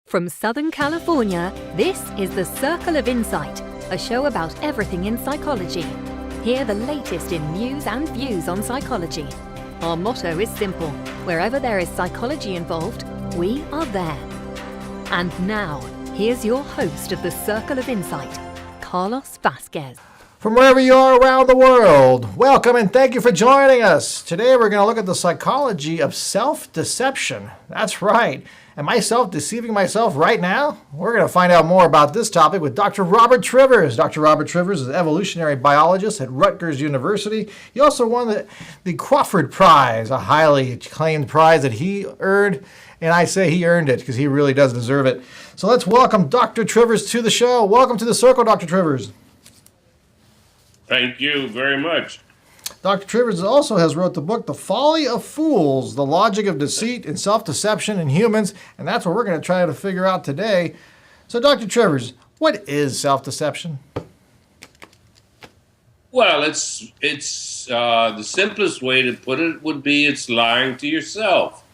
From Southern California, this is The Circle of Insight, a show about everything in psychology. Hear the latest in news and views on psychology. Our motto is simple: wherever there is psychology involved, we are there. And now, here's your host of The Circle of Insight, Carlos Vasquez. From wherever you are around the world, welcome and thank you for joining us. Today we're going to look at the psychology of self-deception. That's right. Am I self-deceiving myself right now? We're going to find out more about this topic with Dr. Robert Trivers. Dr. Robert Trivers is an evolutionary biologist at Rutgers University. He also won the Crawford Prize, a highly acclaimed prize that he earned. And I say he earned it because he really does deserve it. So let's welcome Dr. Trivers to the show. Welcome to the circle, Dr. Trivers. Thank you very much. Dr. Trivers also has wrote the book, The Folly of Fools, The Logic of Deceit and Self-Deception in Humans, and that's what we're going to try to figure out today. So, Dr. Trivers, what is self-deception? Well, it's the simplest way to put it would be it's lying to yourself.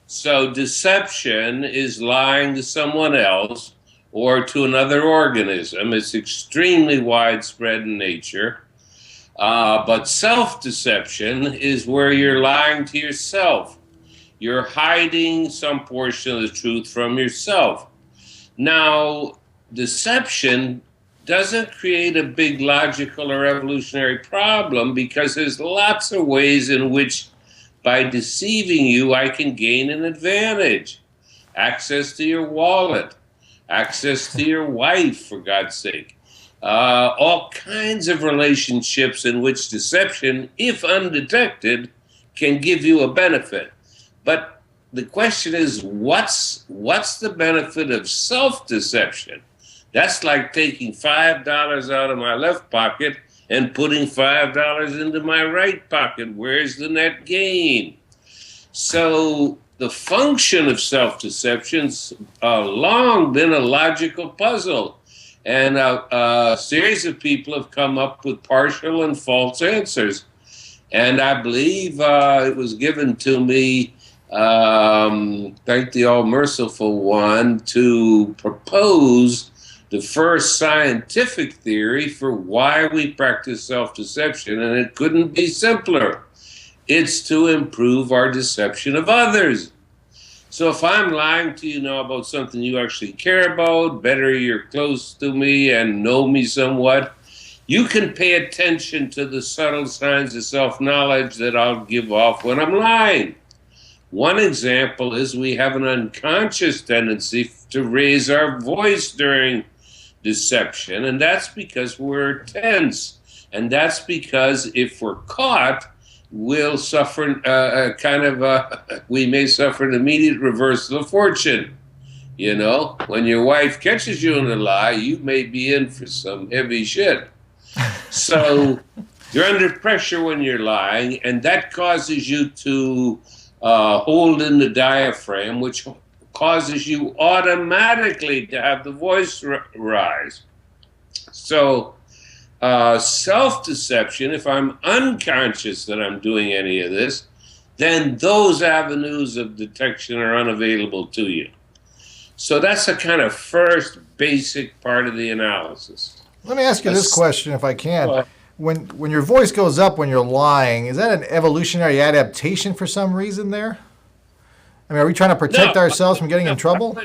So deception is lying to someone else or to another organism. It's extremely widespread in nature. But self-deception is where you're lying to yourself. You're hiding some portion of the truth from yourself. Now, deception doesn't create a big logical or evolutionary problem because there's lots of ways in which by deceiving you, I can gain an advantage. Access to your wallet, access to your wife, for God's sake. All kinds of relationships in which deception, if undetected, can give you a benefit. But the question is, what's the benefit of self-deception? That's like taking $5 out of my left pocket and putting $5 into my right pocket. Where's the net gain? So the function of self-deception's long been a logical puzzle. And a series of people have come up with partial and false answers. And I believe it was given to me, thank the All-Merciful One, to propose the first scientific theory for why we practice self-deception. And it couldn't be simpler. It's to improve our deception of others. So if I'm lying to you now about something you actually care about, better you're close to me and know me somewhat, you can pay attention to the subtle signs of self-knowledge that I'll give off when I'm lying. One example is we have an unconscious tendency to raise our voice during deception, and that's because we're tense. And that's because if we're caught, we'll suffer we may suffer an immediate reversal of fortune. You know, when your wife catches you in a lie, you may be in for some heavy shit. So you're under pressure when you're lying, and that causes you to hold in the diaphragm, which causes you automatically to have the voice rise. So self-deception, if I'm unconscious that I'm doing any of this, then those avenues of detection are unavailable to you. So that's a kind of first basic part of the analysis. Let me ask you this question, if I can. When your voice goes up when you're lying, is that an evolutionary adaptation for some reason there? I mean, are we trying to protect ourselves from getting in trouble?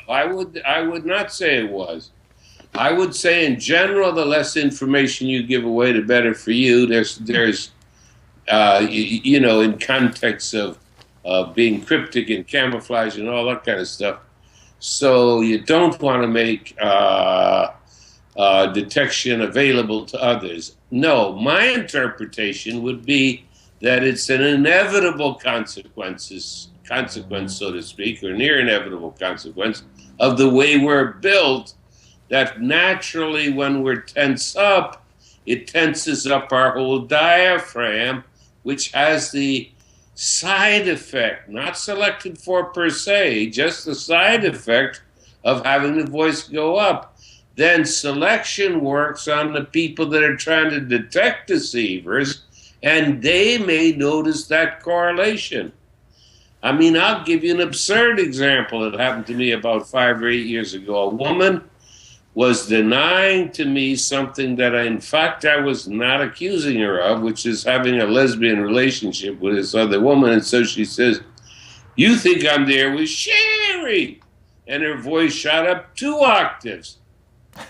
I would not say it was. I would say, in general, the less information you give away, the better for you. There's in context of being cryptic and camouflage and all that kind of stuff. So you don't want to make detection available to others. No, my interpretation would be that it's an inevitable consequence, so to speak, or near inevitable consequence of the way we're built, that naturally when we're tense up, it tenses up our whole diaphragm, which has the side effect, not selected for per se, just the side effect of having the voice go up. Then selection works on the people that are trying to detect deceivers, and they may notice that correlation. I mean, I'll give you an absurd example that happened to me about 5 or 8 years ago. A woman was denying to me something that in fact I was not accusing her of, which is having a lesbian relationship with this other woman. And so she says, "You think I'm there with Sherry?" And her voice shot up 2 octaves.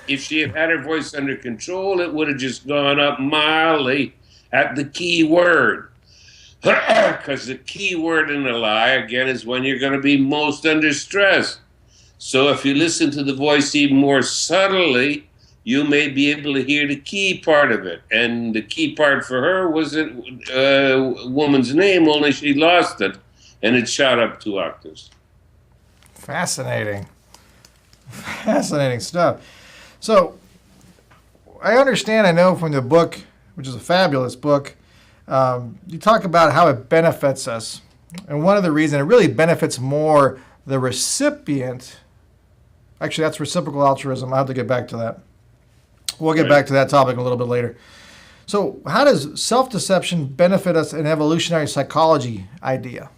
If she had had her voice under control, it would have just gone up mildly at the key word. Because the key word in a lie, again, is when you're going to be most under stress. So if you listen to the voice even more subtly, you may be able to hear the key part of it. And the key part for her was a woman's name, only she lost it, and it shot up 2 octaves. Fascinating. Fascinating stuff. So I understand, I know from the book, which is a fabulous book, you talk about how it benefits us. And one of the reasons it really benefits more the recipient. Actually, that's reciprocal altruism. I'll have to get back to that. We'll get back to that topic a little bit later. So how does self-deception benefit us in evolutionary psychology idea?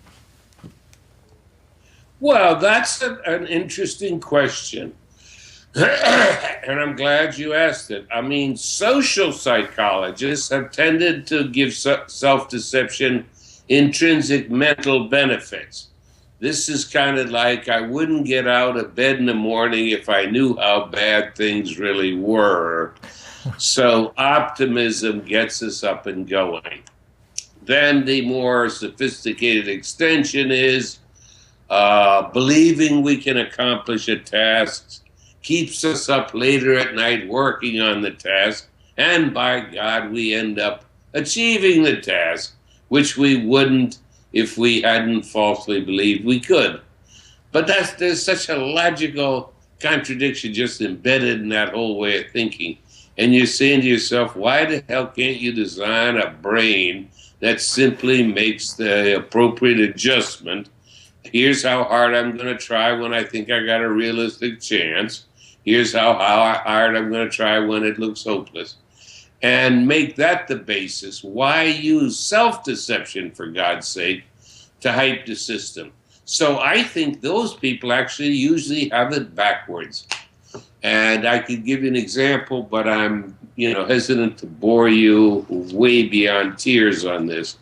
Well, that's an interesting question. And I'm glad you asked it. I mean, social psychologists have tended to give self-deception intrinsic mental benefits. This is kind of like I wouldn't get out of bed in the morning if I knew how bad things really were. So optimism gets us up and going. Then the more sophisticated extension is believing we can accomplish a task keeps us up later at night working on the task, and by God, we end up achieving the task, which we wouldn't if we hadn't falsely believed we could. But there's such a logical contradiction just embedded in that whole way of thinking. And you're saying to yourself, why the hell can't you design a brain that simply makes the appropriate adjustment? Here's how hard I'm going to try when I think I got a realistic chance. Here's how hard I'm going to try when it looks hopeless. And make that the basis. Why use self-deception, for God's sake, to hype the system? So I think those people actually usually have it backwards. And I could give you an example, but I'm hesitant to bore you way beyond tears on this.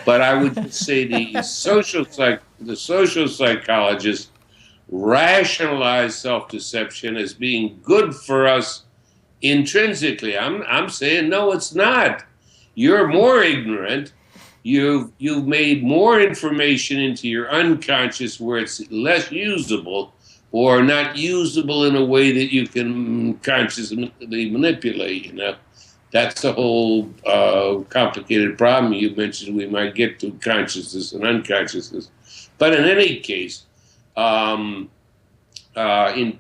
But I would just say the social psychologists rationalize self-deception as being good for us intrinsically. I'm saying no, it's not. You're more ignorant. You've made more information into your unconscious where it's less usable or not usable in a way that you can consciously manipulate. That's the whole complicated problem you mentioned. We might get to consciousness and unconsciousness, but in any case, in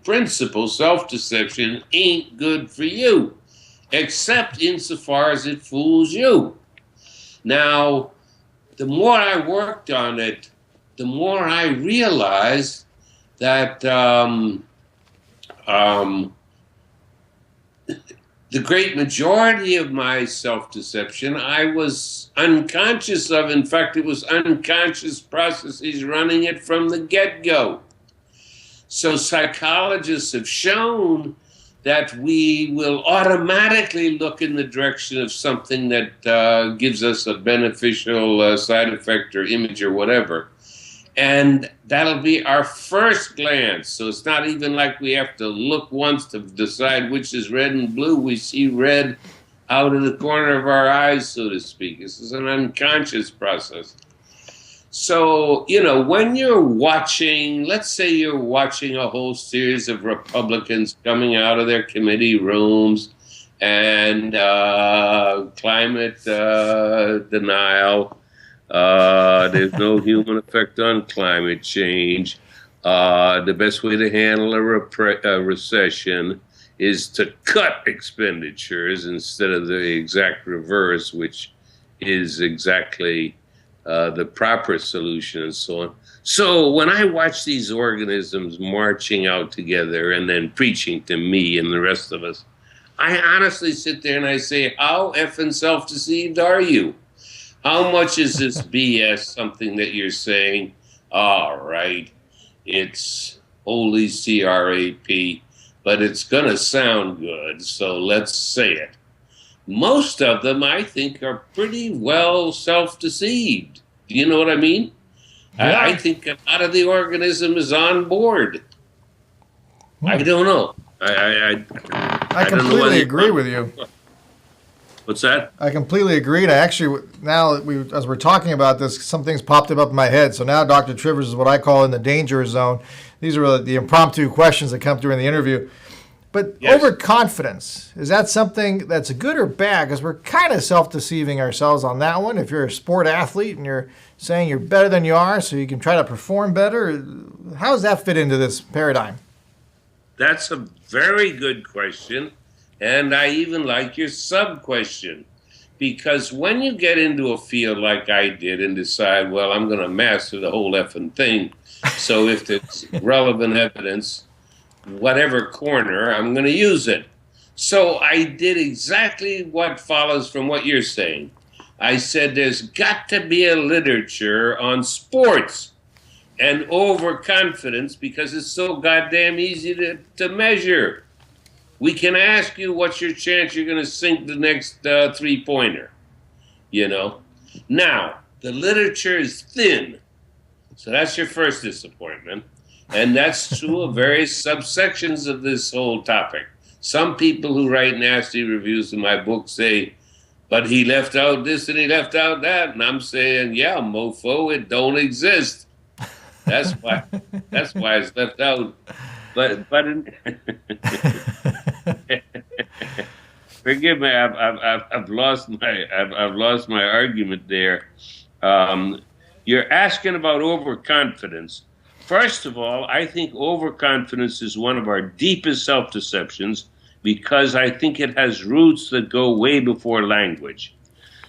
principle, self-deception ain't good for you, except insofar as it fools you. Now, the more I worked on it, the more I realized that the great majority of my self-deception I was unconscious of. In fact, it was unconscious processes running it from the get-go. So psychologists have shown that we will automatically look in the direction of something that gives us a beneficial side effect or image or whatever. And that'll be our first glance. So it's not even like we have to look once to decide which is red and blue. We see red out of the corner of our eyes, so to speak. This is an unconscious process. So, when you're watching, let's say you're watching a whole series of Republicans coming out of their committee rooms and climate denial. There's no human effect on climate change. The best way to handle a recession is to cut expenditures instead of the exact reverse, which is exactly the proper solution and so on. So when I watch these organisms marching out together and then preaching to me and the rest of us, I honestly sit there and I say, how effing self-deceived are you? How much is this BS something that you're saying? all right, it's holy CRAP, but it's going to sound good, so let's say it. Most of them, I think, are pretty well self-deceived. Do you know what I mean? Yeah. I think a lot of the organism is on board. I don't know. I don't know completely agree with you. What's that? I completely agree. And actually, now as we're talking about this, some things popped up in my head. So now Dr. Trivers is what I call in the danger zone. These are the impromptu questions that come through in the interview. But Yes. overconfidence, is that something that's good or bad? Because we're kind of self-deceiving ourselves on that one. If you're a sport athlete and you're saying you're better than you are so you can try to perform better, how does that fit into this paradigm? That's a very good question. And I even like your sub-question. Because when you get into a field like I did and decide, well, I'm going to master the whole effing thing, so if there's relevant evidence, whatever corner, I'm going to use it. So I did exactly what follows from what you're saying. I said there's got to be a literature on sports and overconfidence because it's so goddamn easy to measure. We can ask you what's your chance you're going to sink the next three-pointer, you know. Now, the literature is thin, so that's your first disappointment. And that's true of various subsections of this whole topic. Some people who write nasty reviews in my book say, but he left out this and he left out that. And I'm saying, yeah, mofo, it don't exist. That's why it's left out. But forgive me, I've lost my argument there. You're asking about overconfidence. First of all, I think overconfidence is one of our deepest self-deceptions because I think it has roots that go way before language.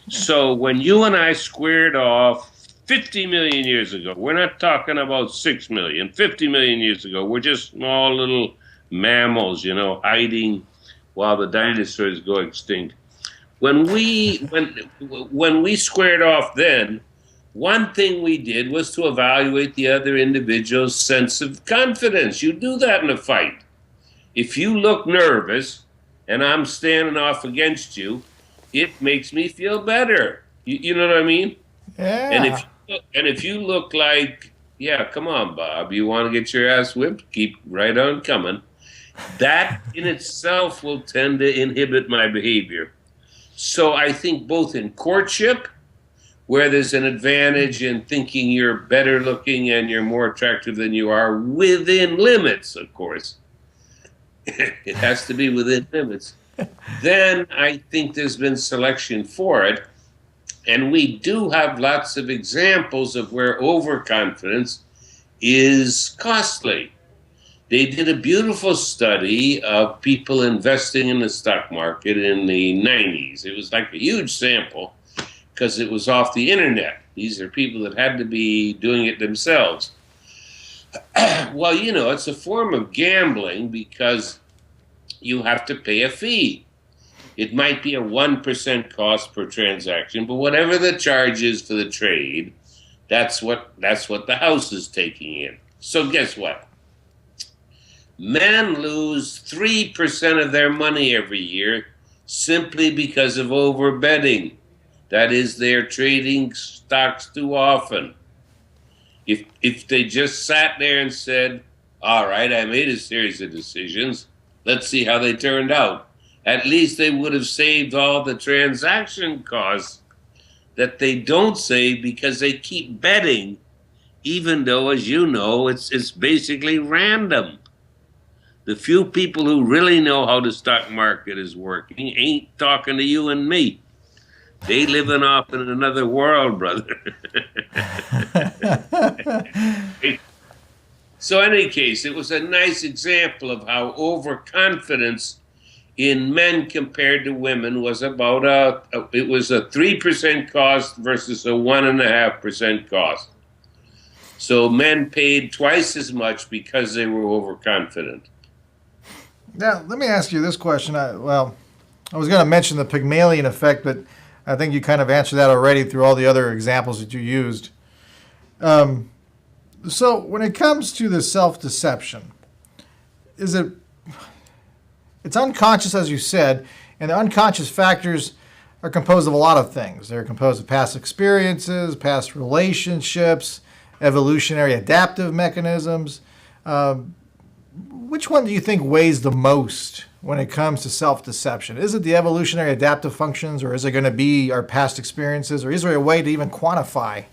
So when you and I squared off 50 million years ago, we're not talking about 6 million, 50 million years ago, we're just small little mammals, you know, hiding while the dinosaurs go extinct. When we squared off then, one thing we did was to evaluate the other individual's sense of confidence. You do that in a fight. If you look nervous and I'm standing off against you, it makes me feel better. You know what I mean? Yeah. And if you look like, yeah, come on, Bob, you want to get your ass whipped? Keep right on coming. That in itself will tend to inhibit my behavior. So I think both in courtship, where there's an advantage in thinking you're better looking and you're more attractive than you are, within limits, of course. It has to be within limits. Then I think there's been selection for it. And we do have lots of examples of where overconfidence is costly. They did a beautiful study of people investing in the stock market in the 90s. It was like a huge sample because it was off the internet. These are people that had to be doing it themselves. Well, you know, it's a form of gambling because you have to pay a fee. It might be a 1% cost per transaction, but whatever the charge is for the trade, that's what the house is taking in. So guess what? Men lose 3% of their money every year simply because of overbetting. That is, they're trading stocks too often. If they just sat there and said, all right, I made a series of decisions, let's see how they turned out, at least they would have saved all the transaction costs that they don't save because they keep betting, even though, as you know, it's basically random. The few people who really know how the stock market is working ain't talking to you and me. They living off in another world, brother. So in any case, it was a nice example of how overconfidence in men compared to women was about it was a 3% cost versus a 1.5% cost. So men paid twice as much because they were overconfident. Now, let me ask you this question. I was going to mention the Pygmalion effect, but I think you kind of answered that already through all the other examples that you used. So when it comes to the self-deception, it's unconscious, as you said, and the unconscious factors are composed of a lot of things. They're composed of past experiences, past relationships, evolutionary adaptive mechanisms. Which one do you think weighs the most when it comes to self-deception? Is it the evolutionary adaptive functions, or is it going to be our past experiences, or is there a way to even quantify?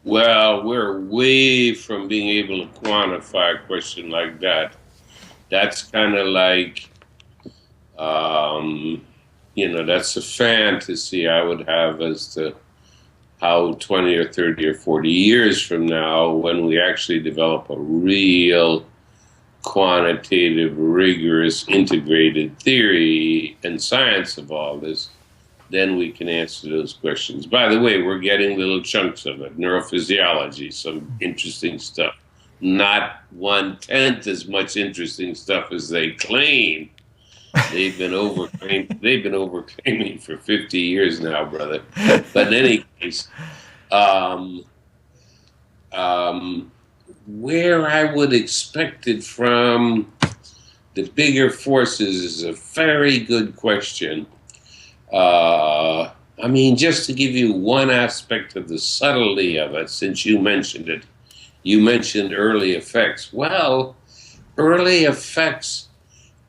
Well, we're way from being able to quantify a question like that. That's kind of like, that's a fantasy I would have as to how 20 or 30 or 40 years from now, when we actually develop a real quantitative, rigorous, integrated theory and science of all this, then we can answer those questions. By the way, we're getting little chunks of it. Neurophysiology, some interesting stuff. Not 1/10 as much interesting stuff as they claim. They've been overclaiming for 50 years now, brother. But in any case, where I would expect it from the bigger forces is a very good question. Just to give you one aspect of the subtlety of it, since you mentioned it, you mentioned early effects. Well, early effects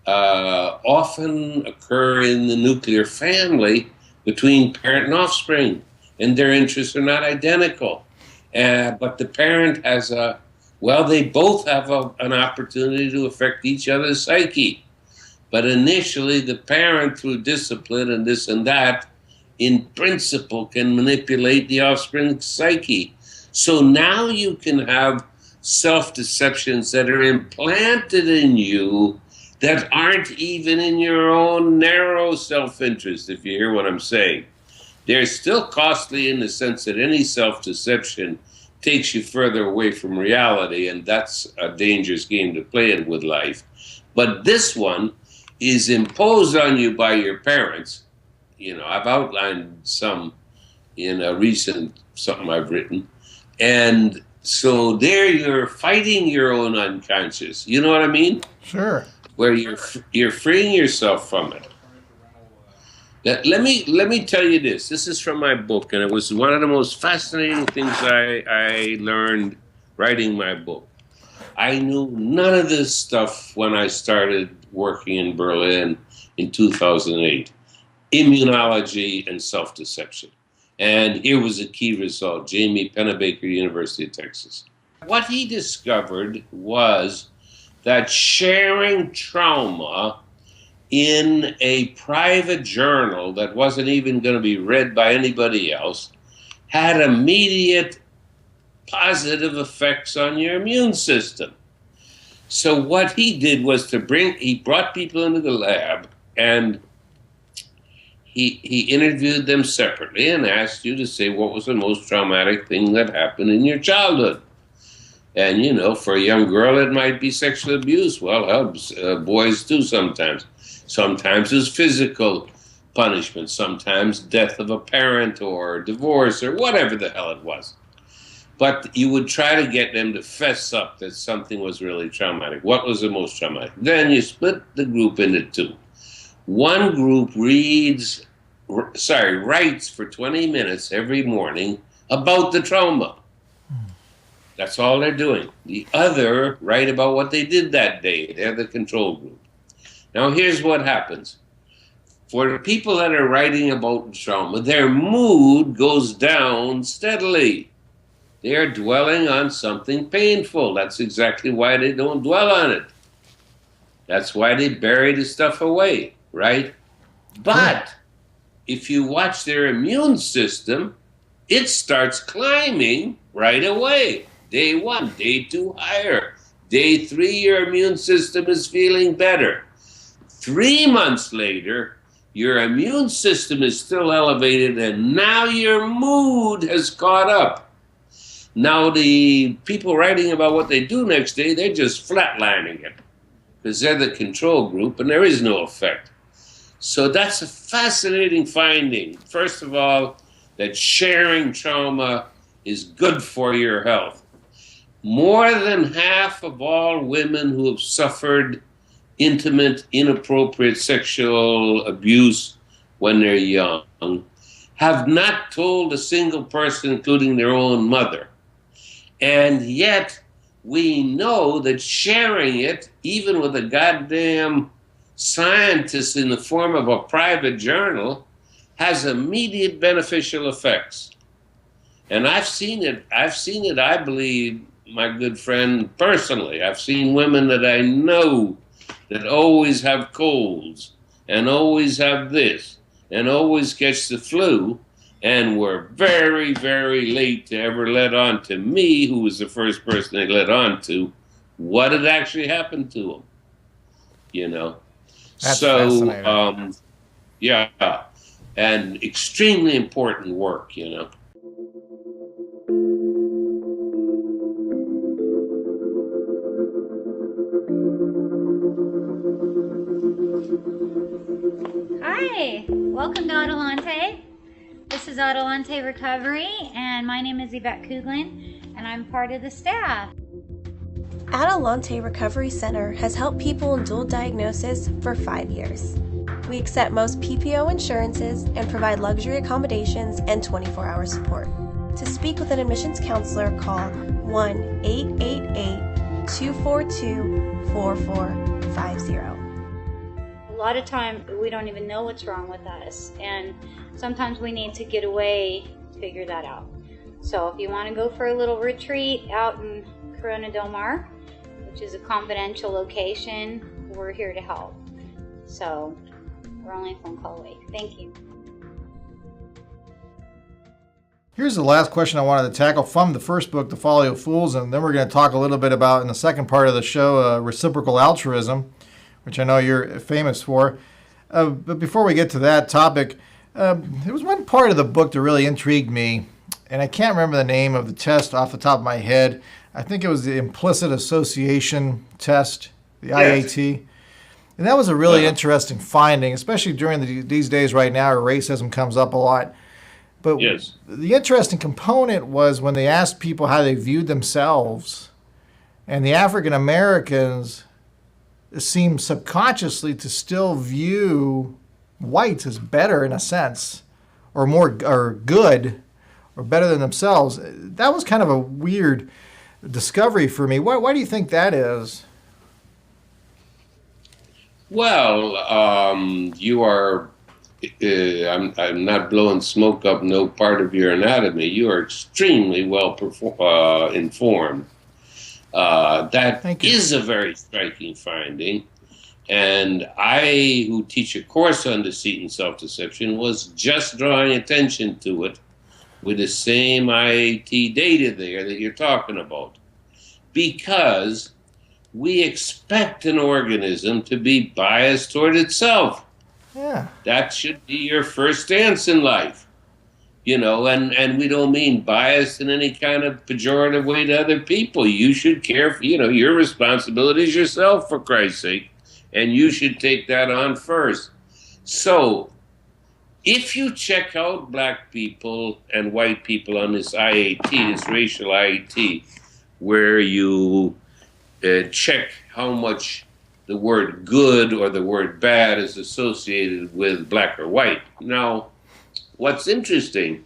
often occur in the nuclear family between parent and offspring, and their interests are not identical. But the parent has they both have an opportunity to affect each other's psyche. But initially, the parent, through discipline and this and that, in principle, can manipulate the offspring's psyche. So now you can have self-deceptions that are implanted in you that aren't even in your own narrow self-interest, if you hear what I'm saying. They're still costly in the sense that any self-deception takes you further away from reality, and that's a dangerous game to play in with life. But this one is imposed on you by your parents. I've outlined some in a recent something I've written. And so there you're fighting your own unconscious. You know what I mean? Sure. Where you're freeing yourself from it. Let me tell you this. This is from my book, and it was one of the most fascinating things I learned writing my book. I knew none of this stuff when I started working in Berlin in 2008. Immunology and self-deception. And here was a key result. Jamie Pennebaker, University of Texas. What he discovered was that sharing trauma in a private journal that wasn't even going to be read by anybody else had immediate positive effects on your immune system. So what he did was he brought people into the lab, and he interviewed them separately and asked you to say what was the most traumatic thing that happened in your childhood. And, for a young girl, it might be sexual abuse. Well, boys too sometimes. Sometimes it's physical punishment. Sometimes death of a parent or divorce or whatever the hell it was. But you would try to get them to fess up that something was really traumatic. What was the most traumatic? Then you split the group into two. One group writes for 20 minutes every morning about the trauma. That's all they're doing. The other write about what they did that day. They're the control group. Now here's what happens. For the people that are writing about trauma, their mood goes down steadily. They are dwelling on something painful. That's exactly why they don't dwell on it. That's why they bury the stuff away, right? But if you watch their immune system, it starts climbing right away. Day 1, day 2, higher. Day 3, your immune system is feeling better. 3 months later, your immune system is still elevated, and now your mood has caught up. Now the people writing about what they do next day, they're just flatlining it because they're the control group and there is no effect. So that's a fascinating finding. First of all, that sharing trauma is good for your health. More than half of all women who have suffered intimate, inappropriate sexual abuse when they're young have not told a single person, including their own mother. And yet, we know that sharing it, even with a goddamn scientist in the form of a private journal, has immediate beneficial effects. And I've seen it, I believe, my good friend, personally. I've seen women that I know that always have colds and always have this and always catch the flu, and were very, very late to ever let on to me, who was the first person they let on to, what had actually happened to them, you know. That's so, fascinating. Yeah, and extremely important work, you know. Hi, welcome to Adelante. This is Adelante Recovery, and my name is Yvette Kuglin, and I'm part of the staff. Adelante Recovery Center has helped people in dual diagnosis for 5 years. We accept most PPO insurances and provide luxury accommodations and 24-hour support. To speak with an admissions counselor, call 1-888-242-4450. A lot of time we don't even know what's wrong with us, and sometimes we need to get away to figure that out. So if you want to go for a little retreat out in Corona del Mar, which is a confidential location, we're here to help. So we're only a phone call away. Thank you. Here's the last question I wanted to tackle from the first book, The Folly of Fools, and then we're going to talk a little bit about, in the second part of the show, Reciprocal Altruism, which I know you're famous for. But before we get to that topic, there was one part of the book that really intrigued me, and I can't remember the name of the test off the top of my head. I think it was the Implicit Association test, the IAT. And that was a really interesting finding, especially during these days right now where racism comes up a lot. But the interesting component was when they asked people how they viewed themselves, and the African Americans seem subconsciously to still view whites as better in a sense, or more, or good, or better than themselves. That was kind of a weird discovery for me. Why do you think that is? Well, you are, I'm not blowing smoke up no part of your anatomy. You are extremely well informed. That is a very striking finding. And I, who teach a course on deceit and self-deception, was just drawing attention to it with the same IAT data there that you're talking about. Because we expect an organism to be biased toward itself. Yeah. That should be your first stance in life. You know, and we don't mean biased in any kind of pejorative way to other people. You should care for, you know, your responsibility is yourself, for Christ's sake, and you should take that on first. So, if you check out black people and white people on this IAT, this racial IAT, where you check how much the word good or the word bad is associated with black or white. Now, what's interesting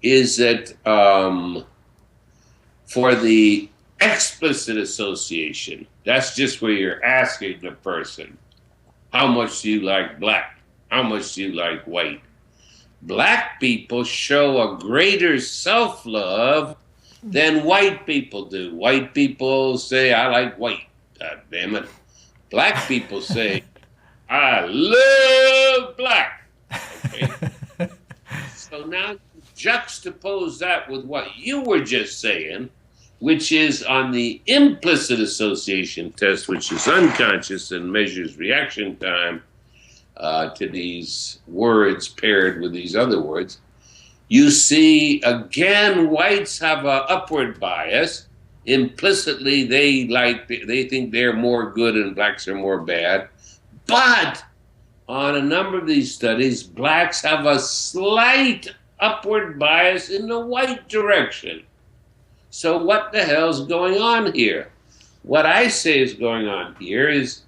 is that for the explicit association, that's just where you're asking the person, how much do you like black? How much do you like white? Black people show a greater self-love than white people do. White people say, I like white, God damn it. Black people say, I love black. Okay? So now juxtapose that with what you were just saying, which is on the implicit association test, which is unconscious and measures reaction time to these words paired with these other words. You see, again, whites have an upward bias. Implicitly, they think they're more good and blacks are more bad. But on a number of these studies, blacks have a slight upward bias in the white direction. So what the hell's going on here? What I say is going on here is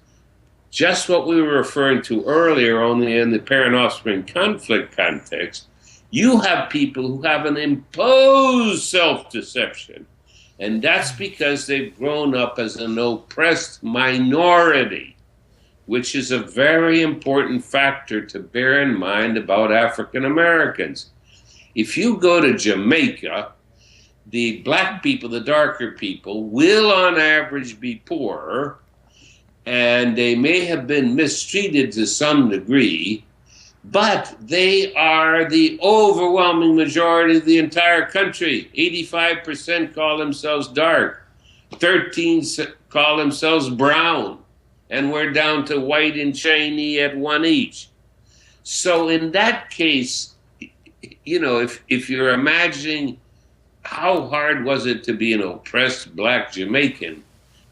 just what we were referring to earlier, only in the parent-offspring conflict context. You have people who have an imposed self-deception, and that's because they've grown up as an oppressed minority, which is a very important factor to bear in mind about African Americans. If you go to Jamaica, the black people, the darker people, will on average be poorer, and they may have been mistreated to some degree, but they are the overwhelming majority of the entire country. 85% call themselves dark, 13 call themselves brown, and we're down to white and Chinese at 1 each. So in that case, you know, if you're imagining how hard was it to be an oppressed black Jamaican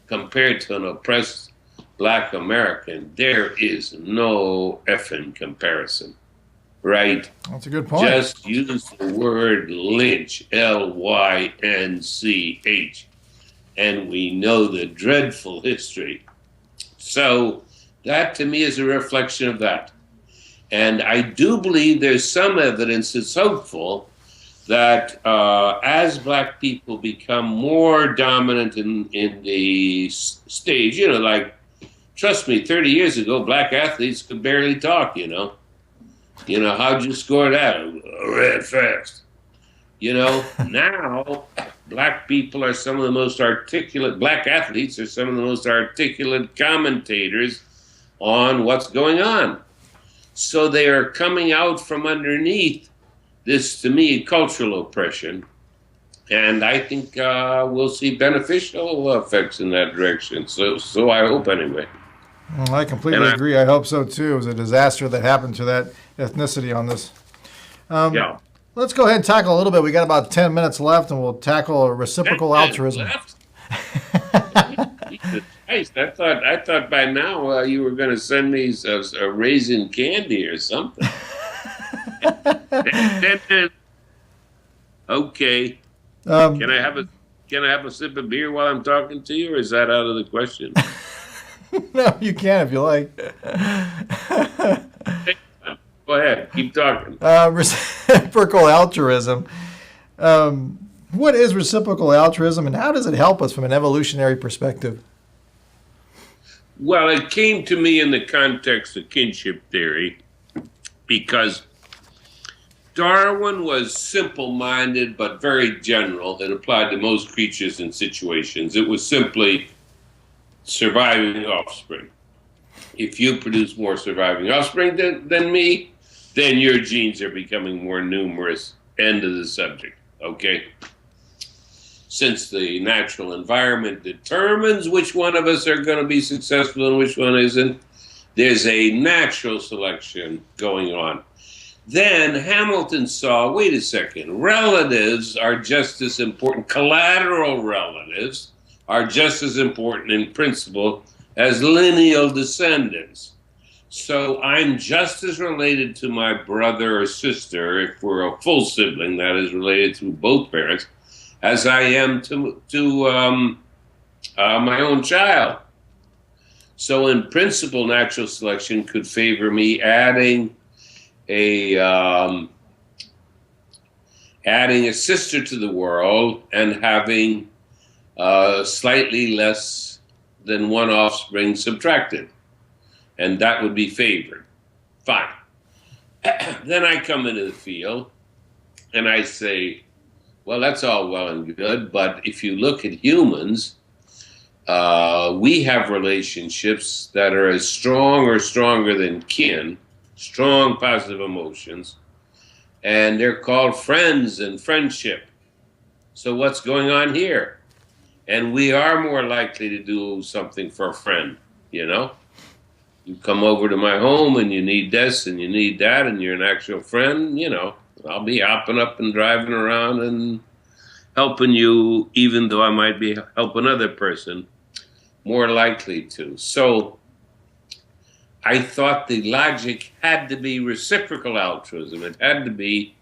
compared to an oppressed black American, there is no effing comparison, right? That's a good point. Just use the word lynch, Lynch, and we know the dreadful history. So that to me is a reflection of that. And I do believe there's some evidence that's hopeful that as black people become more dominant in the stage, you know, like, trust me, 30 years ago, black athletes could barely talk, you know. You know, how'd you score that? Red fast. You know, now black people are some of the most articulate, black athletes are some of the most articulate commentators on what's going on. So they are coming out from underneath this, to me, cultural oppression. And I think we'll see beneficial effects in that direction. So I hope anyway. Well, I completely agree. I hope so too. It was a disaster that happened to that ethnicity on this. Yeah. Let's go ahead and tackle a little bit. We got about 10 minutes left, and we'll tackle reciprocal altruism. Jesus Christ, I thought by now you were going to send me a raisin candy or something. Okay. Can I have a sip of beer while I'm talking to you, or is that out of the question? No, you can if you like. Go ahead, keep talking. Reciprocal altruism. What is reciprocal altruism, and how does it help us from an evolutionary perspective? Well, it came to me in the context of kinship theory because Darwin was simple-minded but very general. It applied to most creatures and situations. It was simply surviving offspring. If you produce more surviving offspring than me, then your genes are becoming more numerous. End of the subject, okay? Since the natural environment determines which one of us are going to be successful and which one isn't, there's a natural selection going on. Then Hamilton saw, wait a second, relatives are just as important, collateral relatives are just as important in principle as lineal descendants. So I'm just as related to my brother or sister, if we're a full sibling that is related to both parents, as I am to my own child. So in principle, natural selection could favor me adding a sister to the world and having slightly less than one offspring subtracted. And that would be favored. Fine. Then I come into the field and I say, well, that's all well and good, but if you look at humans, we have relationships that are as strong or stronger than kin, strong positive emotions, and they're called friends and friendship. So what's going on here? And we are more likely to do something for a friend, you know? You come over to my home and you need this and you need that and you're an actual friend, you know, I'll be hopping up and driving around and helping you, even though I might be helping another person, more likely to. So I thought the logic had to be reciprocal altruism. It had to be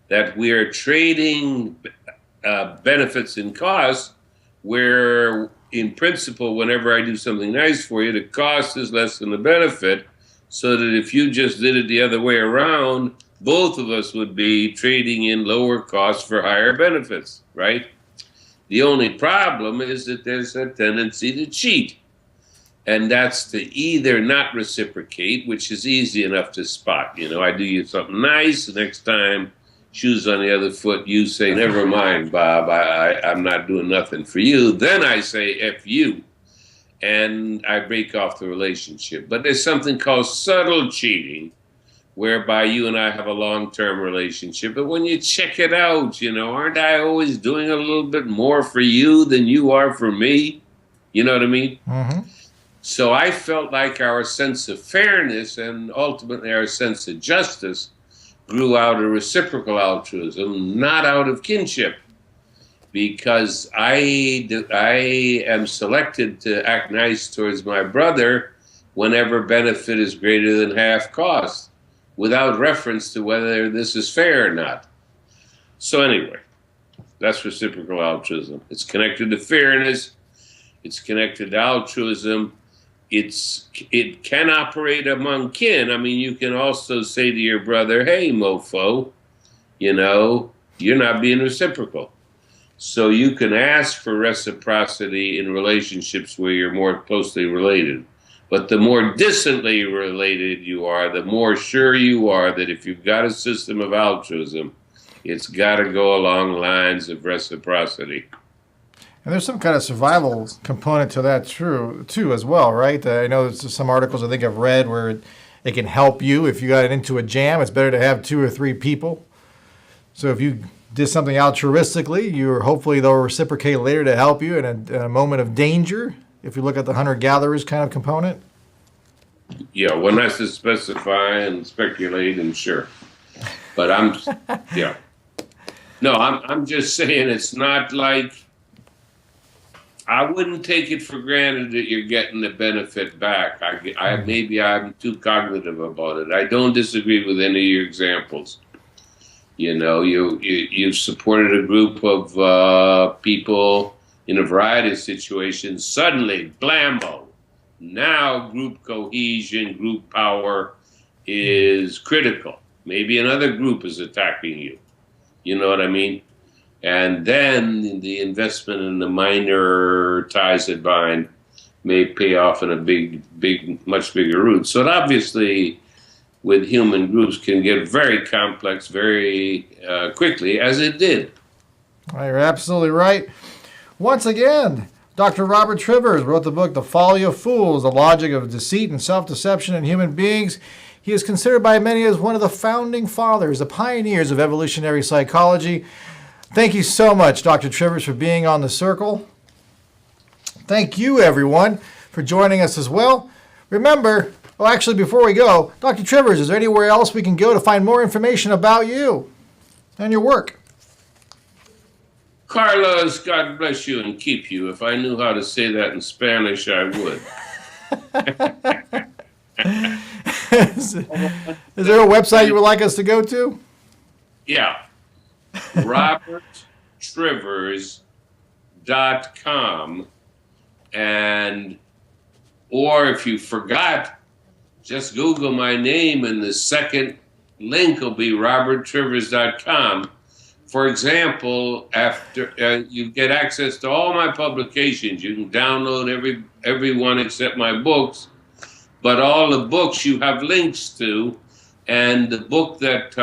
that we are trading benefits and costs, where in principle, whenever I do something nice for you, the cost is less than the benefit, so that if you just did it the other way around, both of us would be trading in lower costs for higher benefits, right? The only problem is that there's a tendency to cheat. And that's to either not reciprocate, which is easy enough to spot. You know, I do you something nice, the next time, shoes on the other foot, you say, never mind, Bob, I'm not doing nothing for you. Then I say, F you, and I break off the relationship. But there's something called subtle cheating, whereby you and I have a long-term relationship. But when you check it out, you know, aren't I always doing a little bit more for you than you are for me? You know what I mean? Mm-hmm. So I felt like our sense of fairness and ultimately our sense of justice grew out of reciprocal altruism, not out of kinship, because I am selected to act nice towards my brother whenever benefit is greater than half cost, without reference to whether this is fair or not. So anyway, that's reciprocal altruism. It's connected to fairness. It's connected to altruism. It can operate among kin. I mean, you can also say to your brother, hey, mofo, you know, you're not being reciprocal. So you can ask for reciprocity in relationships where you're more closely related. But the more distantly related you are, the more sure you are that if you've got a system of altruism, it's got to go along lines of reciprocity. And there's some kind of survival component to that too as well, right? I know there's some articles I think I've read where it can help you. If you got into a jam, it's better to have 2 or 3 people. So if you did something altruistically, hopefully they'll reciprocate later to help you in a moment of danger, if you look at the hunter-gatherers kind of component. Yeah, one has to specify and speculate, and sure. But yeah. No, I'm just saying it's not like, I wouldn't take it for granted that you're getting the benefit back. Maybe I'm too cognitive about it. I don't disagree with any of your examples. You know, you've supported a group of people in a variety of situations. Suddenly, blammo! Now group cohesion, group power is critical. Maybe another group is attacking you. You know what I mean? And then the investment in the minor ties that bind may pay off in a much bigger route. So it obviously, with human groups, can get very complex very quickly, as it did. You're absolutely right. Once again, Dr. Robert Trivers wrote the book, The Folly of Fools, The Logic of Deceit and Self-Deception in Human Beings. He is considered by many as one of the founding fathers, the pioneers of evolutionary psychology. Thank you so much, Dr. Trivers, for being on The Circle. Thank you, everyone, for joining us as well. Remember, actually, before we go, Dr. Trivers, is there anywhere else we can go to find more information about you and your work? Carlos, God bless you and keep you. If I knew how to say that in Spanish, I would. Is there a website you would like us to go to? Yeah. roberttrivers.com, or if you forgot, just Google my name and the second link will be roberttrivers.com. For example, after you get access to all my publications, you can download every one except my books, but all the books you have links to, and the book that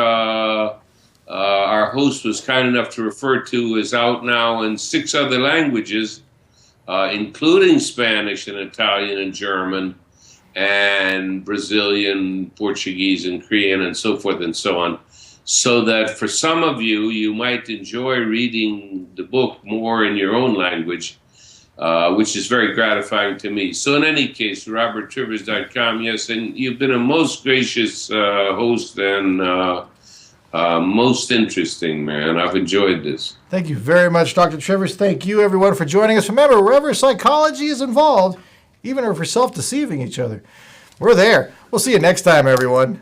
our host was kind enough to refer to is out now in 6 other languages, including Spanish and Italian and German and Brazilian, Portuguese and Korean and so forth and so on. So that for some of you, you might enjoy reading the book more in your own language, which is very gratifying to me. So in any case, roberttrivers.com, yes, and you've been a most gracious host and most interesting, man. I've enjoyed this. Thank you very much, Dr. Trivers. Thank you, everyone, for joining us. Remember, wherever psychology is involved, even if we're self-deceiving each other, we're there. We'll see you next time, everyone.